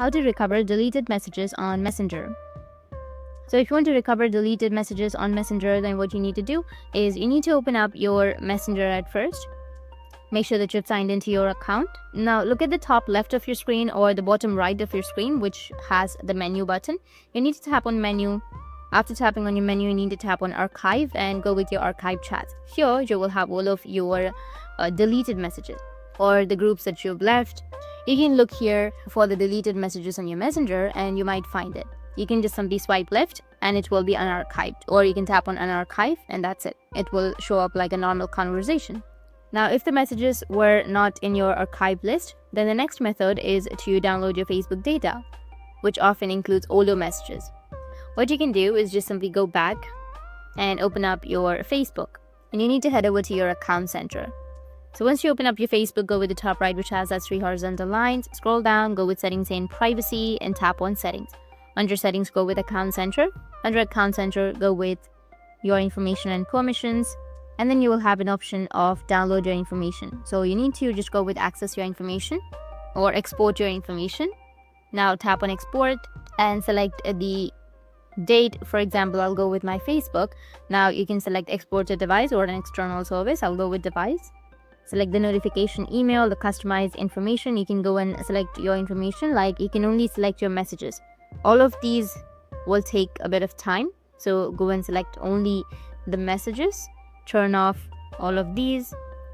how to recover deleted messages on Messenger. So if you want to recover deleted messages on Messenger, then what you need to do is you need to open up your Messenger at first. Make sure that you've signed into your account. Now look at the top left of your screen or the bottom right of your screen, which has the menu button. You need to tap on menu. After tapping on your menu, you need to tap on archive and go with your archive chats. Here you will have all of your deleted messages or the groups that you've left. You can look here for the deleted messages on your Messenger and you might find it. You can just simply swipe left and it will be unarchived, or you can tap on unarchive and that's it. It will show up like a normal conversation. Now, if the messages were not in your archive list, then the next method is to download your Facebook data, which often includes older messages. What you can do is just simply go back and open up your Facebook, and you need to head over to your account center. So once you open up your Facebook, go with the top right, which has that 3 horizontal lines, scroll down, go with settings and privacy and tap on settings. Under settings, go with account center. Under account center, go with your information and permissions, and then you will have an option of download your information. So you need to just go with access your information or export your information. Now tap on export and select the date. For example, I'll go with my Facebook. Now you can select export to device or an external service. I'll go with device. Select the notification email, the customized information. You can go and select your information, like you can only select your messages. All of these will take a bit of time, so go and select only the messages, turn off all of these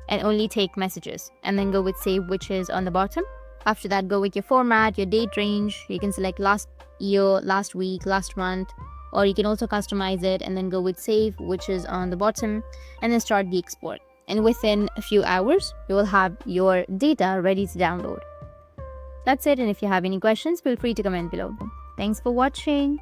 and only take messages, and then go with save, which is on the bottom. After that, go with your format, your date range. You can select last year, last week, last month, or you can also customize it and then go with save, which is on the bottom, and then start the export. And within a few hours, you will have your data ready to download. That's it, and if you have any questions, feel free to comment below. Thanks for watching.